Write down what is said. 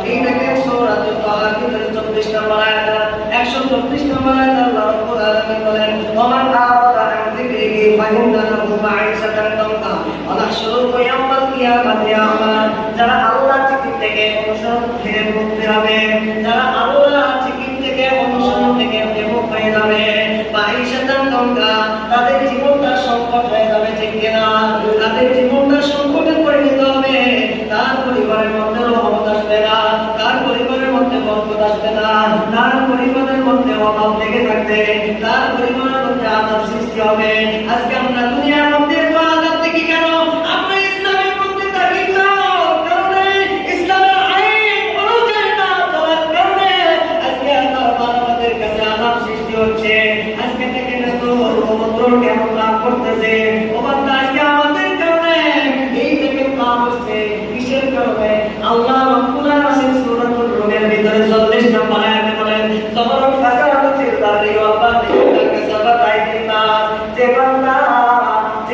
এই দেখেন সূরাতুল তাহার ভিতরে 24 নম্বর আয়াত, 124 নম্বর আয়াত আল্লাহ রাব্বুল আলামিন বলেন, ওমান আরাদা আন যিকরিহি ফাইন্না লাহু মাঈশাতান দানকা ওয়া নাহশুরুহু ইয়াওমাল কিয়ামাতি আমা। যারা আল্লাহর জিকির থেকে অনুসরণ থেকে মুখ ফেরাবে, যারা আল্লাহর জিকির থেকে অনুসরণ থেকে মুখ হয়ে যাবে, মাঈশাতান দানকা, তাদের জীবনটা সংকট হয়ে যাবে, ঠিক কিনা? তাদের জীবনটা সংকটে পরিণত হবে, তার পরিবারের মধ্যে রহমত আসবে না, তার পরিবারের মধ্যে বরকত আসবে না, তার পরিবারের মধ্যে অভাব লেগে থাকবে, তার পরিবারের মধ্যে আযাব সৃষ্টি হবে। আজকে আমরা দুনিয়ার মধ্যে আযাব থেকে কেন? আমরা ইসলামের মধ্যে থাকি না, কারণে ইসলামের আইন অনুযায়ী না চলার কারণে আজকে আমাদের কাছে আযাব সৃষ্টি হচ্ছে। আজকে থেকে না তো উপদ্রব কেমন লাভ করতেছে, ও বান্দা, আজকে আমাদের কারণে এই থেকে লাভ হচ্ছে। কিসের কারণে? আল্লাহ রাব্বুল আলামিন সূরাতুল রুমের ভিতরে 40 নম্বর আয়াতে বলেন, তবরক ফাসাদু ফিল বাররি ওয়াল বাহরি বিমা কাসাবাত আইদিন নাস। যে বান্দা